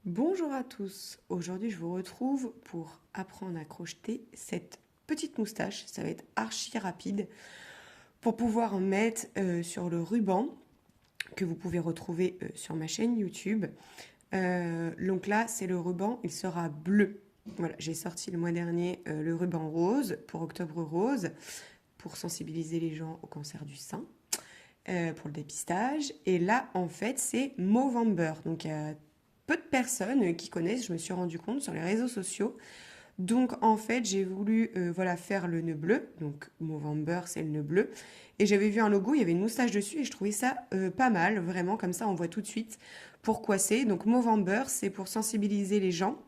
Bonjour à tous, aujourd'hui je vous retrouve pour apprendre à crocheter cette petite moustache, ça va être archi rapide, pour pouvoir en mettre sur le ruban que vous pouvez retrouver sur ma chaîne YouTube. Donc là c'est le ruban, il sera bleu. Voilà, j'ai sorti le mois dernier le ruban rose pour Octobre Rose, pour sensibiliser les gens au cancer du sein. Pour le dépistage. Et là, en fait, c'est Movember. Donc, il y a peu de personnes qui connaissent, je me suis rendu compte sur les réseaux sociaux. Donc, en fait, j'ai voulu voilà, faire le nœud bleu. Donc, Movember, c'est le nœud bleu. Et j'avais vu un logo, il y avait une moustache dessus et je trouvais ça pas mal, vraiment. Comme ça, on voit tout de suite pourquoi c'est. Donc, Movember, c'est pour sensibiliser les gens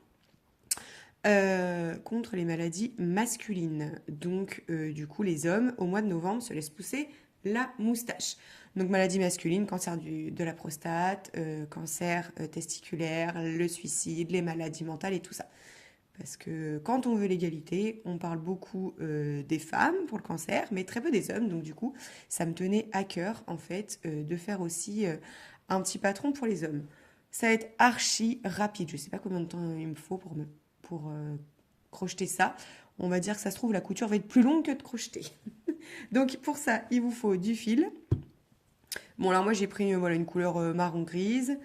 contre les maladies masculines. Donc, du coup, les hommes, au mois de novembre, se laissent pousser la moustache. Donc, maladie masculine, cancer de la prostate, cancer testiculaire, le suicide, les maladies mentales et tout ça. Parce que quand on veut l'égalité, on parle beaucoup des femmes pour le cancer, mais très peu des hommes. Donc, du coup, ça me tenait à cœur, en fait, de faire aussi un petit patron pour les hommes. Ça va être archi rapide. Je ne sais pas combien de temps il me faut pour crocheter ça. On va dire que ça se trouve, la couture va être plus longue que de crocheter. Donc pour ça, il vous faut du fil. Bon, alors moi j'ai pris voilà, une couleur marron grise,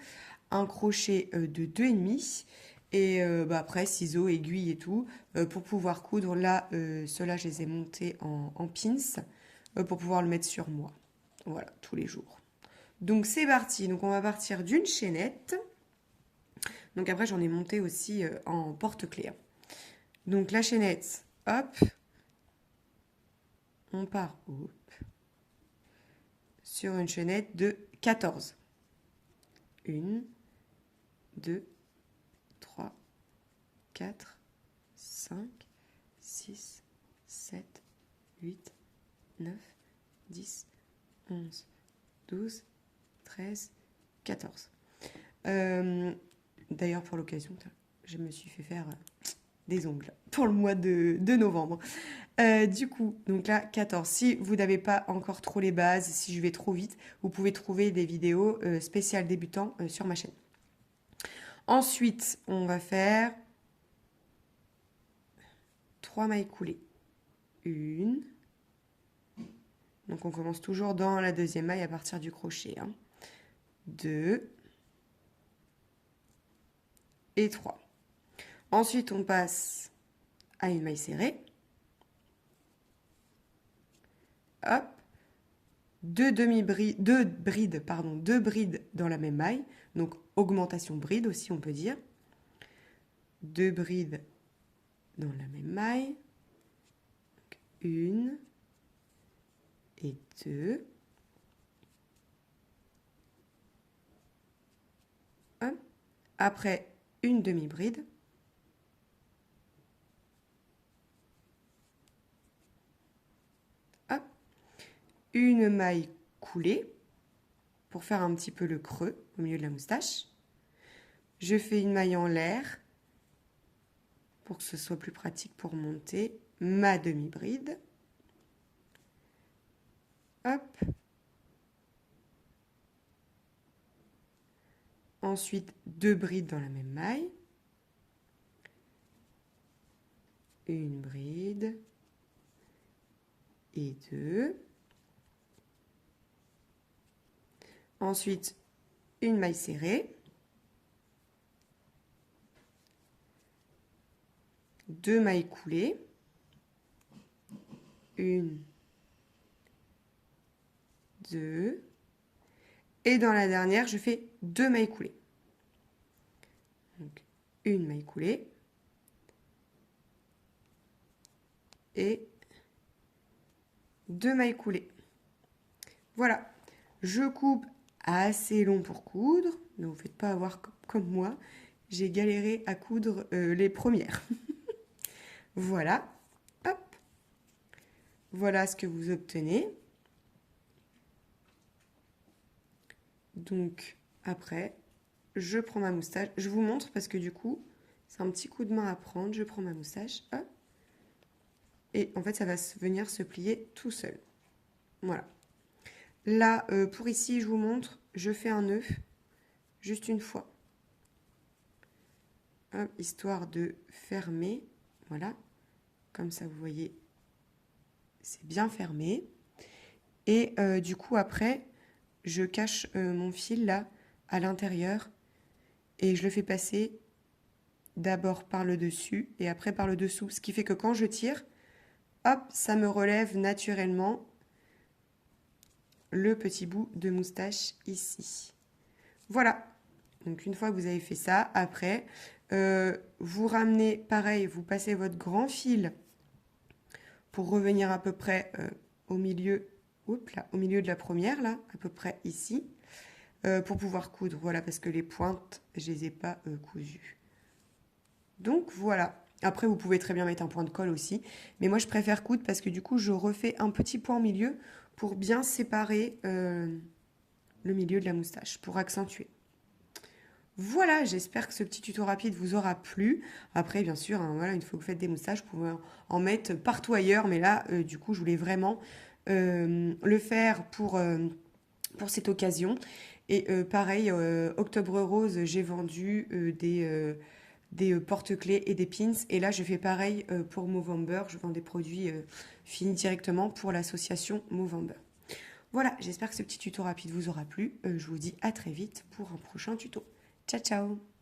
un crochet de 2,5 et bah, après ciseaux, aiguilles et tout pour pouvoir coudre. Là, ceux-là, je les ai montés en pins pour pouvoir le mettre sur moi. Voilà, tous les jours. Donc c'est parti. Donc on va partir d'une chaînette. Donc après, j'en ai monté aussi en porte-clés. Donc la chaînette, hop, on part hop, sur une chaînette de 14. 1, 2, 3, 4, 5, 6, 7, 8, 9, 10, 11, 12, 13, 14. D'ailleurs, pour l'occasion, je me suis fait faire des ongles pour le mois de novembre. Du coup, donc là, 14. Si vous n'avez pas encore trop les bases, si je vais trop vite, vous pouvez trouver des vidéos spéciales débutants sur ma chaîne. Ensuite, on va faire 3 mailles coulées. Une. Donc on commence toujours dans la deuxième maille à partir du crochet. 2 et 3. Ensuite, on passe à une maille serrée. Hop. Deux brides dans la même maille. Donc augmentation bride aussi, on peut dire. 2 brides dans la même maille. Donc, 1 et 2. Hop. Après, une demi-bride. Hop. Une maille coulée pour faire un petit peu le creux au milieu de la moustache. Je fais une maille en l'air pour que ce soit plus pratique pour monter ma demi-bride. Hop. Ensuite, 2 brides dans la même maille. Une bride et 2. Ensuite, une maille serrée. 2 mailles coulées. 1, 2. Et dans la dernière, je fais 2 mailles coulées. Donc, une maille coulée. Et 2 mailles coulées. Voilà. Je coupe assez long pour coudre. Ne vous faites pas avoir comme moi. J'ai galéré à coudre les premières. Voilà. Hop. Voilà ce que vous obtenez. Donc, après, je prends ma moustache. Je vous montre parce que du coup, c'est un petit coup de main à prendre. Je prends ma moustache. Hop. Et en fait, ça va venir se plier tout seul. Voilà. Là, pour ici, je vous montre, je fais un nœud juste une fois. hop, histoire de fermer. Voilà, comme ça vous voyez, c'est bien fermé. Et du coup après, je cache mon fil là à l'intérieur et je le fais passer d'abord par le dessus et après par le dessous. Ce qui fait que quand je tire, hop, ça me relève naturellement le petit bout de moustache ici. Voilà. Donc une fois que vous avez fait ça, après, vous ramenez, pareil, vous passez votre grand fil pour revenir à peu près au milieu, là, au milieu de la première, là, à peu près ici, pour pouvoir coudre. Voilà, parce que les pointes, je les ai pas cousues. Donc voilà. Après, vous pouvez très bien mettre un point de colle aussi. Mais moi, je préfère coudre parce que du coup, je refais un petit point au milieu pour bien séparer le milieu de la moustache, pour accentuer. Voilà, j'espère que ce petit tuto rapide vous aura plu. Après, bien sûr, hein, voilà, une fois que vous faites des moustaches, vous pouvez en mettre partout ailleurs. Mais là, du coup, je voulais vraiment le faire pour cette occasion. Et pareil, Octobre Rose, j'ai vendu des porte-clés et des pins. Et là, je fais pareil pour Movember. Je vends des produits finis directement pour l'association Movember. Voilà, j'espère que ce petit tuto rapide vous aura plu. Je vous dis à très vite pour un prochain tuto. Ciao, ciao!